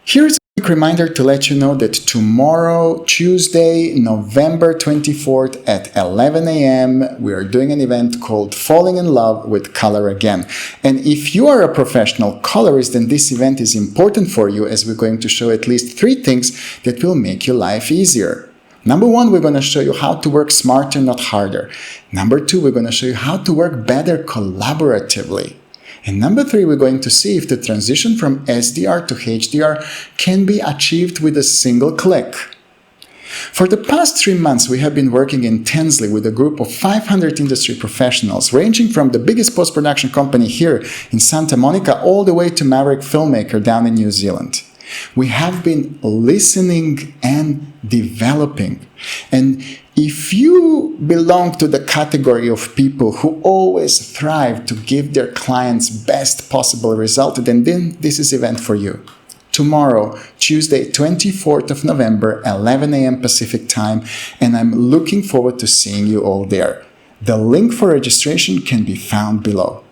Here's a quick reminder to let you know that tomorrow, Tuesday, November 24th at 11 a.m., we are doing an event called Falling in Love with Color Again. And if you are a professional colorist, then this event is important for you, as we're going to show at least 3 things that will make your life easier. Number 1, we're going to show you how to work smarter, not harder. Number 2, we're going to show you how to work better collaboratively. And number 3, we're going to see if the transition from SDR to HDR can be achieved with a single click. For the past 3 months, we have been working intensely with a group of 500 industry professionals, ranging from the biggest post-production company here in Santa Monica all the way to Maverick FILMMAKER down in New Zealand. We have been listening and developing. And if you belong to the category of people who always thrive to give their clients best possible result, then this is event for you. Tomorrow, Tuesday, 24th of November, 11 a.m. Pacific time, and I'm looking forward to seeing you all there. The link for registration can be found below.